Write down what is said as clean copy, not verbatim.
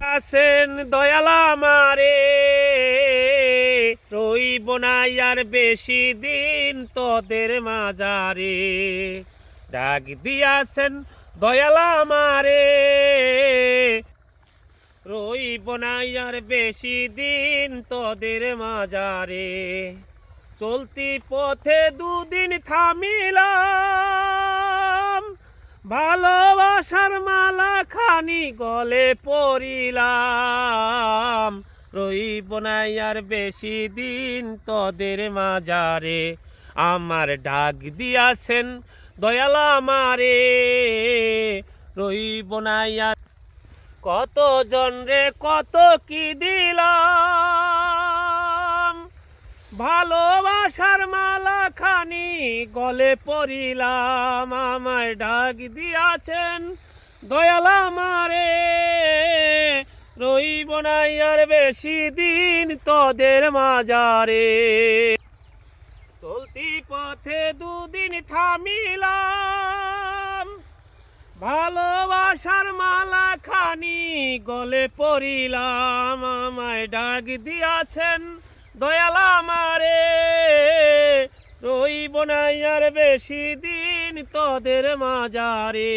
আছেন দয়াল আমারে, রইব না আর বেশি দিন তোদের মাজারে। ডাক দিয়াছেন দয়াল আমারে, রইব না আর বেশি দিন তোদের মাজারে। চলতি পথে দুদিন থামিলাম, ভালোবাসার মালা খানি গলে পরিলাম। রইব না আর বেশি দিন তোদের মাজারে। আমার ডাক দিয়াছেন দয়াল আমারে, রইব না আর। কত জন রে কত কি দিলাম, ভালোবাসার মালা খানি গলে পরিলাম। আমায় ডাক দিয়াছেন দয়াল আমারে, রইব না আর বেশি দিন তোদের মাজারে। চলতি পথে দুদিন থামিলাম, ভালোবাসার মালা খানি গলে পরিলাম। আমায় ডাক দিয়াছেন দয়াল আমারে, রইব না আর বেশি দিন তোদের মাজারে।